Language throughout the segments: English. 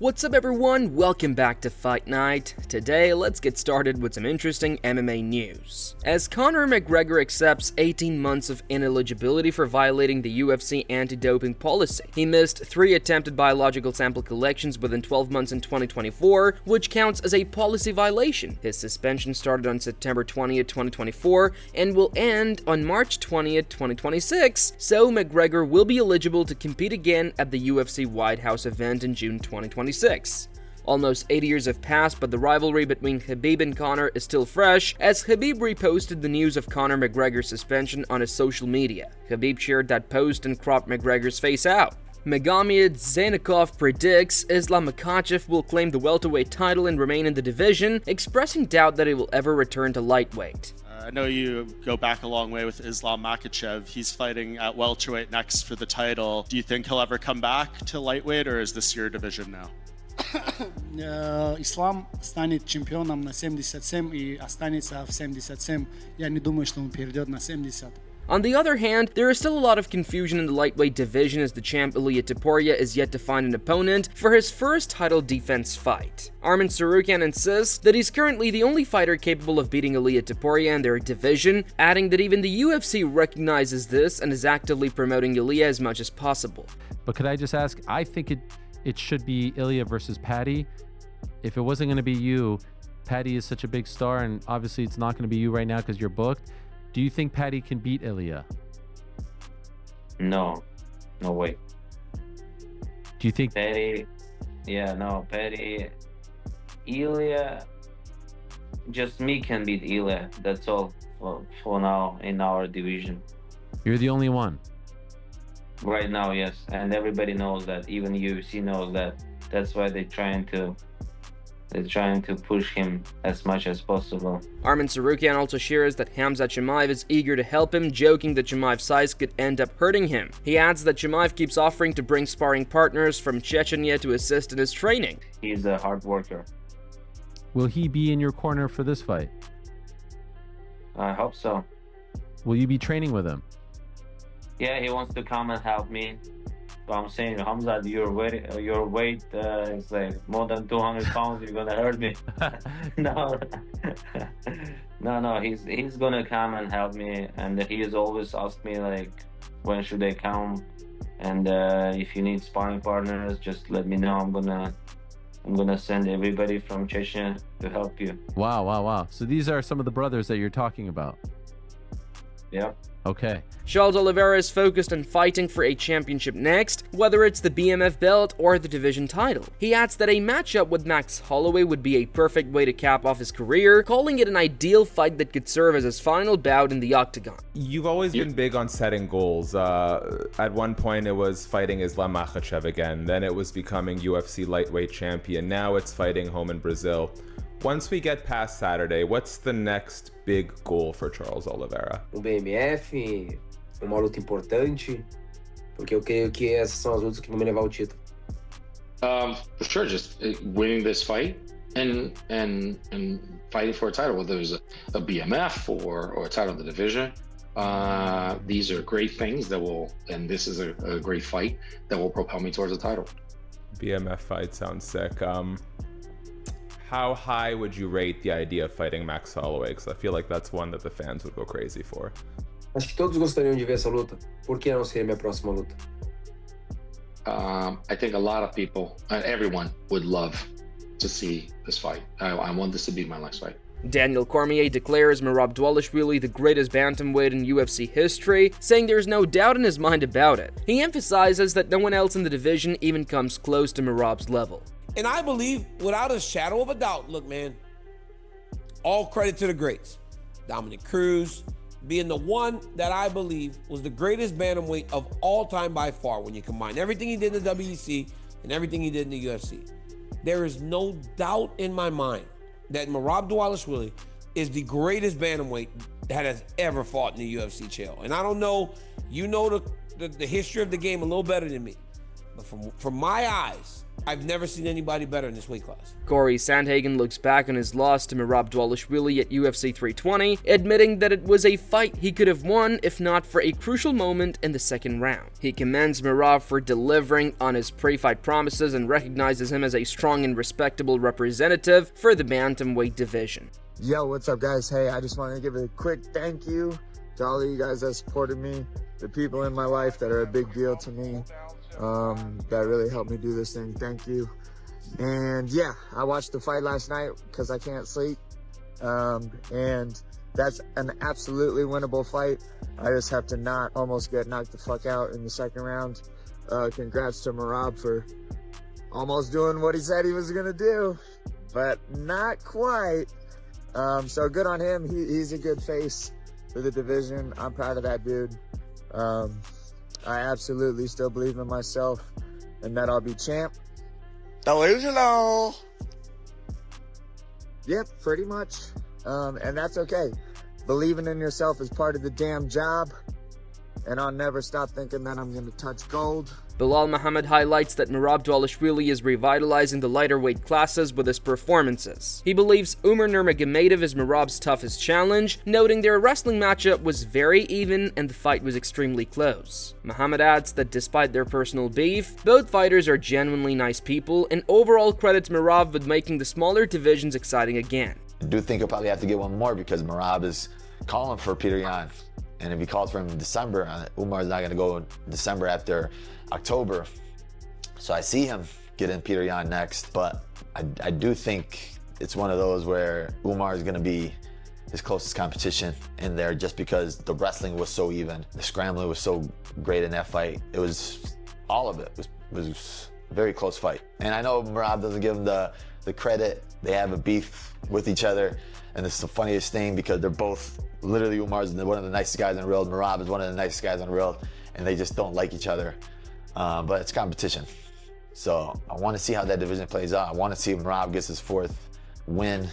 What's up everyone, welcome back to Fight Night. Today, let's get started with some interesting MMA news. As Conor McGregor accepts 18 months of ineligibility for violating the UFC anti-doping policy. He missed 3 attempted biological sample collections within 12 months in 2024, which counts as a policy violation. His suspension started on September 20th, 2024, and will end on March 20th, 2026, so McGregor will be eligible to compete again at the UFC White House event in June 2026. Almost 8 years have passed, but the rivalry between Khabib and Conor is still fresh, as Khabib reposted the news of Conor McGregor's suspension on his social media. Khabib shared that post and cropped McGregor's face out. Magomed Zainikov predicts Islam Makhachev will claim the welterweight title and remain in the division, expressing doubt that he will ever return to lightweight. I know you go back a long way with Islam Makhachev. He's fighting at welterweight next for the title. Do you think he'll ever come back to lightweight, or is this your division now? Ислам станет чемпионом на 77 и останется в 77. Я не думаю, что он перейдет на 70. On the other hand, there is still a lot of confusion in the lightweight division as the champ Ilia Topuria is yet to find an opponent for his first title defense fight. Arman Tsarukyan insists that he's currently the only fighter capable of beating Ilia Topuria in their division, adding that even the UFC recognizes this and is actively promoting Ilia as much as possible. But could I just ask, I think it should be Ilia versus Paddy. If it wasn't going to be you, Paddy is such a big star, and obviously it's not going to be you right now because you're booked. Do you think Paddy can beat Ilia? No way. Do you think Paddy? Yeah, no, Paddy. Ilia, just me can beat Ilia. That's all for now in our division. you're the only one? Right now, yes, and everybody knows that. Even UFC knows that. That's why they're trying to push him as much as possible. Arman Tsarukyan also shares that Khamzat Chimaev is eager to help him, joking that Chimaev's size could end up hurting him. He adds that Chimaev keeps offering to bring sparring partners from Chechnya to assist in his training. He's a hard worker. Will he be in your corner for this fight? I hope so. Will you be training with him? Yeah, he wants to come and help me. So I'm saying, Khamzat, your weight is like more than 200 pounds. You're gonna hurt me. No. He's gonna come and help me, and he has always asked me like, when should I come? And if you need sparring partners, just let me know. I'm gonna send everybody from Chechnya to help you. Wow. So these are some of the brothers that you're talking about. Yep. Okay. Charles Oliveira is focused on fighting for a championship next, whether it's the BMF belt or the division title. He adds that a matchup with Max Holloway would be a perfect way to cap off his career, calling it an ideal fight that could serve as his final bout in the octagon. You've always been big on setting goals. At one point it was fighting Islam Makhachev again, then it was becoming UFC lightweight champion, now it's fighting home in Brazil. Once we get past Saturday, what's the next big goal for Charles Oliveira? BMF, uma luta importante, porque eu creio que essas são as lutas que vão me levar ao título. For sure, just winning this fight and fighting for a title, whether it's a BMF or a title in the division. These are great things that will, and this is a great fight that will propel me towards the title. BMF fight sounds sick. How high would you rate the idea of fighting Max Holloway? Because I feel like that's one that the fans would go crazy for. Acho que todos gostariam de ver essa luta. Por que não seria minha próxima luta? I think a lot of people, everyone would love to see this fight. I want this to be my next fight. Daniel Cormier declares Merab Dvalishvili the greatest bantamweight in UFC history, saying there's no doubt in his mind about it. He emphasizes that no one else in the division even comes close to Merab's level. And I believe, without a shadow of a doubt, look, man, all credit to the greats. Dominic Cruz being the one that I believe was the greatest bantamweight of all time by far when you combine everything he did in the WEC and everything he did in the UFC. There is no doubt in my mind that Merab Dvalishvili is the greatest bantamweight that has ever fought in the UFC, Chael. And I don't know, you know the history of the game a little better than me. But from my eyes, I've never seen anybody better in this weight class. Corey Sandhagen looks back on his loss to Merab Dvalishvili at UFC 320, admitting that it was a fight he could have won if not for a crucial moment in the second round. He commends Merab for delivering on his pre-fight promises and recognizes him as a strong and respectable representative for the bantamweight division. Yo, what's up, guys? Hey, I just want to give a quick thank you to all of you guys that supported me, the people in my life that are a big deal to me, that really helped me do this thing. Thank you. And yeah, I watched the fight last night because I can't sleep. And that's an absolutely winnable fight. I just have to not almost get knocked the fuck out in the second round. Congrats to Merab for almost doing what he said he was going to do, but not quite. So good on him. He's a good face for the division. I'm proud of that dude. I absolutely still believe in myself and that I'll be champ. Delusional. Yep, pretty much. And that's okay. Believing in yourself is part of the damn job. And I'll never stop thinking that I'm going to touch gold. Bilal Muhammad highlights that Merab Dvalishvili is revitalizing the lighter weight classes with his performances. He believes Umar Nurmagomedov is Merab's toughest challenge, noting their wrestling matchup was very even and the fight was extremely close. Muhammad adds that despite their personal beef, both fighters are genuinely nice people and overall credits Merab with making the smaller divisions exciting again. I do think he'll probably have to get one more because Merab is calling for Peter Yan. And if he calls for him in December, Umar's not going to go in December after October. So I see him getting Peter Yan next. But I do think it's one of those where Umar is going to be his closest competition in there just because the wrestling was so even. The scrambling was so great in that fight. It was, all of it was a very close fight. And I know Merab doesn't give him the credit. They have a beef with each other. And it's the funniest thing because they're both, literally Umar's one of the nicest guys in the world, Merab is one of the nicest guys in the world, and they just don't like each other. But it's competition. So I want to see how that division plays out. I want to see Merab gets his fourth win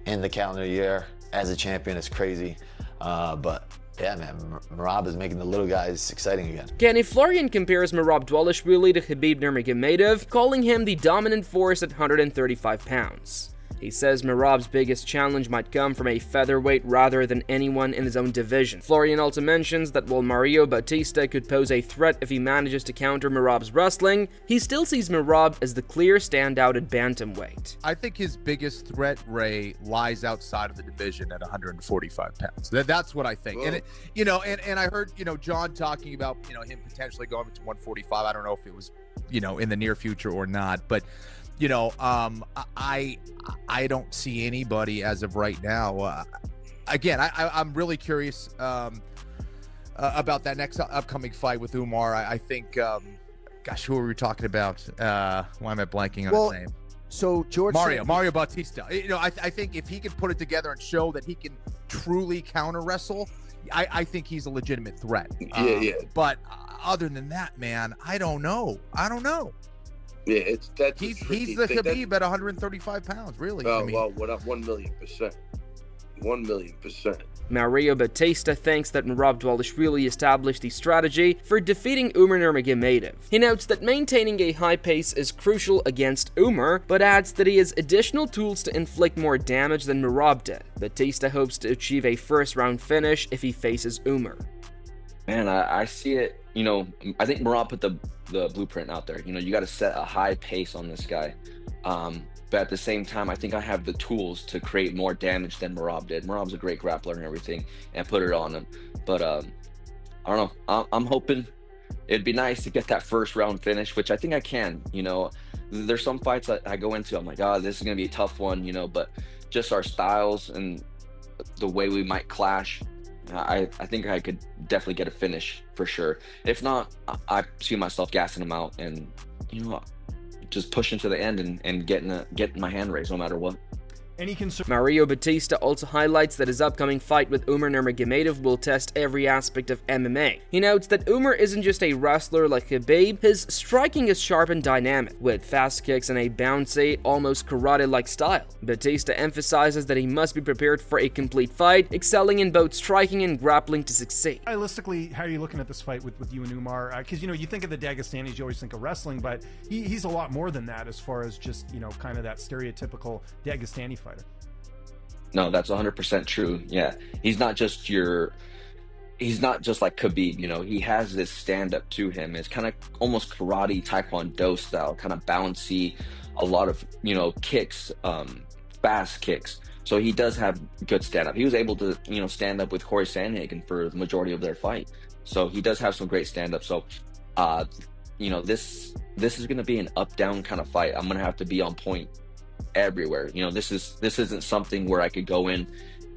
in the calendar year as a champion. It's crazy. But yeah, man, Merab is making the little guys exciting again. Kenny Florian compares Merab Dvalishvili to Khabib Nurmagomedov, calling him the dominant force at 135 pounds. He says Merab's biggest challenge might come from a featherweight rather than anyone in his own division. Florian also mentions that while Mario Bautista could pose a threat if he manages to counter Merab's wrestling, he still sees Merab as the clear standout at bantamweight. I think his biggest threat, Ray, lies outside of the division at 145 pounds. That's what I think. And and I heard John talking about him potentially going to 145. I don't know if it was in the near future or not, but I don't see anybody as of right now. Again, I'm really curious about that next upcoming fight with Umar. I think, gosh, who are we talking about? Why am I blanking on his name? So George Mario Bautista. I think if he can put it together and show that he can truly counter wrestle, I think he's a legitimate threat. Yeah. But other than that, man, I don't know. Yeah, he's the Khabib at 135 pounds, really. Well, 1,000,000%. 1,000,000%. Mario Bautista thinks that Merab Dvalishvili established the strategy for defeating Umar Nurmagomedov. He notes that maintaining a high pace is crucial against Umar, but adds that he has additional tools to inflict more damage than Merab did. Bautista hopes to achieve a first-round finish if he faces Umar. Man, I see it. I think Merab put the blueprint out there. You got to set a high pace on this guy. But at the same time, I think I have the tools to create more damage than Merab did. Merab's a great grappler and everything, and put it on him. But I don't know. I'm hoping it'd be nice to get that first round finish, which I think I can. There's some fights that I go into, I'm like, this is gonna be a tough one. But just our styles and the way we might clash, I think I could definitely get a finish for sure. If not, I see myself gassing him out and just pushing to the end and getting my hand raised no matter what. Any concern? Mario Batista also highlights that his upcoming fight with Umar Nurmagomedov will test every aspect of MMA. He notes that Umar isn't just a wrestler like Khabib, his striking is sharp and dynamic, with fast kicks and a bouncy, almost karate-like style. Batista emphasizes that he must be prepared for a complete fight, excelling in both striking and grappling to succeed. Stylistically, how are you looking at this fight with you and Umar? Because, you think of the Dagestanis, you always think of wrestling, but he's a lot more than that as far as just, kind of that stereotypical Dagestani fighter. No, that's 100% true. Yeah, he's not just like Khabib. He has this stand-up to him. It's kind of almost karate, taekwondo style, kind of bouncy, a lot of kicks, fast kicks. So he does have good stand-up. He was able to stand up with Corey Sandhagen for the majority of their fight. So he does have some great stand-up. So this is going to be an up-down kind of fight. I'm going to have to be on point everywhere. This isn't something where I could go in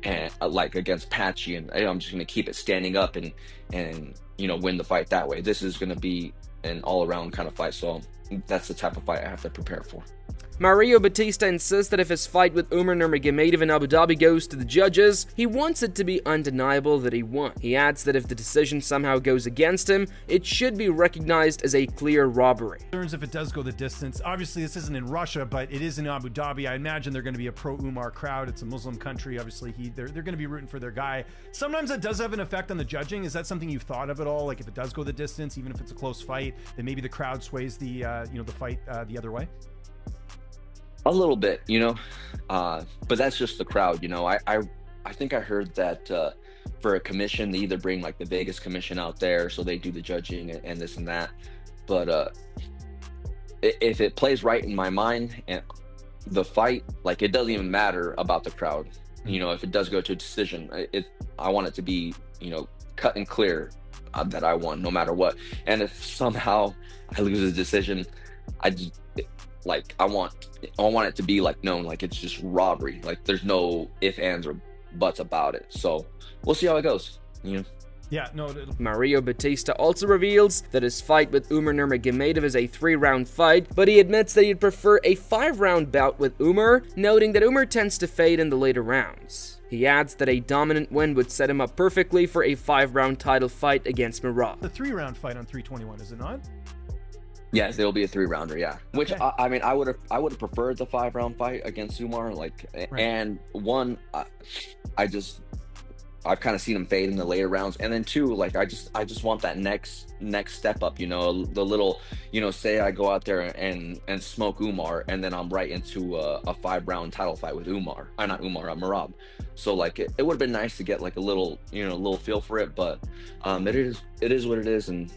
and like against Patchy and I'm just going to keep it standing up and win the fight that way. This is going to be an all-around kind of fight. So that's the type of fight I have to prepare for. Mario Batista insists that if his fight with Umar Nurmagomedov in Abu Dhabi goes to the judges, he wants it to be undeniable that he won. He adds that if the decision somehow goes against him, it should be recognized as a clear robbery. If it does go the distance, obviously this isn't in Russia, but it is in Abu Dhabi. I imagine they're going to be a pro-Umar crowd. It's a Muslim country. Obviously, they're going to be rooting for their guy. Sometimes that does have an effect on the judging. Is that something you've thought of at all? Like if it does go the distance, even if it's a close fight, then maybe the crowd sways the fight the other way? A little bit, but that's just the crowd. I think I heard that for a commission, they either bring like the Vegas commission out there, so they do the judging and this and that. But if it plays right in my mind and the fight, like it doesn't even matter about the crowd. If it does go to a decision, I want it to be cut and clear that I won no matter what. And if somehow I lose a decision, I want it to be like known, like it's just robbery. Like there's no ifs, ands, or buts about it. So we'll see how it goes. Yeah, no. Mario Batista also reveals that his fight with Umar Nurmagomedov is a 3-round fight, but he admits that he'd prefer a 5-round bout with Umar, noting that Umar tends to fade in the later rounds. He adds that a dominant win would set him up perfectly for a 5-round title fight against Merab. The 3-round fight on 321, is it not? Yes, it'll be a 3-rounder, yeah. Which Okay. I mean, I would have preferred the 5-round fight against Umar, and one, I've kind of seen him fade in the later rounds, and then 2, like I just want that next step up, the little, say I go out there and smoke Umar, and then I'm right into a 5-round title fight with Merab. So like it would have been nice to get like a little feel for it, but it is what it is, and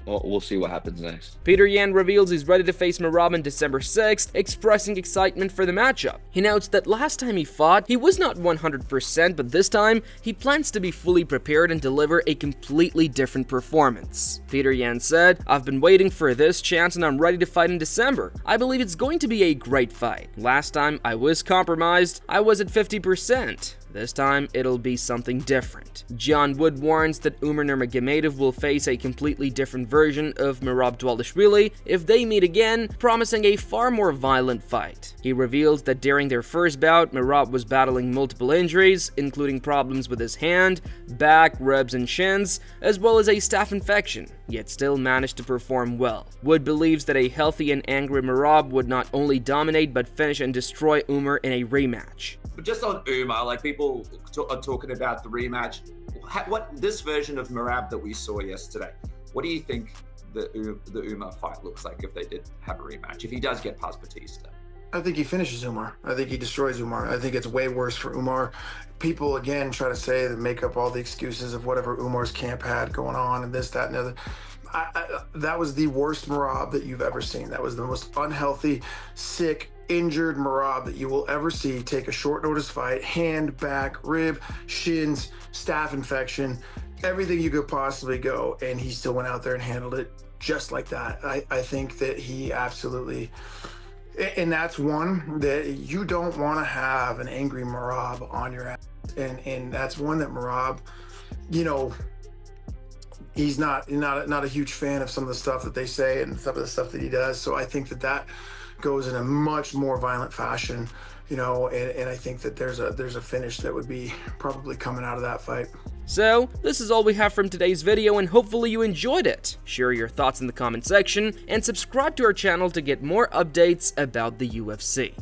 we'll see what happens next. Peter Yan reveals he's ready to face Merab on December 6th, expressing excitement for the matchup. He notes that last time he fought, he was not 100%, but this time, he plans to be fully prepared and deliver a completely different performance. Peter Yan said, "I've been waiting for this chance and I'm ready to fight in December. I believe it's going to be a great fight. Last time I was compromised, I was at 50%. This time, it'll be something different." John Wood warns that Umar Nurmagomedov will face a completely different version of Merab Dvalishvili if they meet again, promising a far more violent fight. He reveals that during their first bout, Merab was battling multiple injuries, including problems with his hand, back, ribs, and shins, as well as a staph infection, yet still managed to perform well. Wood believes that a healthy and angry Merab would not only dominate but finish and destroy Umar in a rematch. But just on Umar, like people are talking about the rematch. What this version of Merab that we saw yesterday, what do you think the Umar fight looks like if they did have a rematch? If he does get past Batista? I think he finishes Umar. I think he destroys Umar. I think it's way worse for Umar. People, again, try to say that make up all the excuses of whatever Umar's camp had going on and this, that, and the other. That was the worst Merab that you've ever seen. That was the most unhealthy, sick, injured Merab that you will ever see take a short notice fight, hand, back, rib, shins, staph infection, everything you could possibly go, and he still went out there and handled it just like that. I think that he absolutely, and that's one that you don't want to have an angry Merab on your ass, and that's one that Merab, he's not a huge fan of some of the stuff that they say and some of the stuff that he does. So I think that goes in a much more violent fashion, you know, and I think that there's a finish that would be probably coming out of that fight. So, this is all we have from today's video, and hopefully you enjoyed it. Share your thoughts in the comment section, and subscribe to our channel to get more updates about the UFC.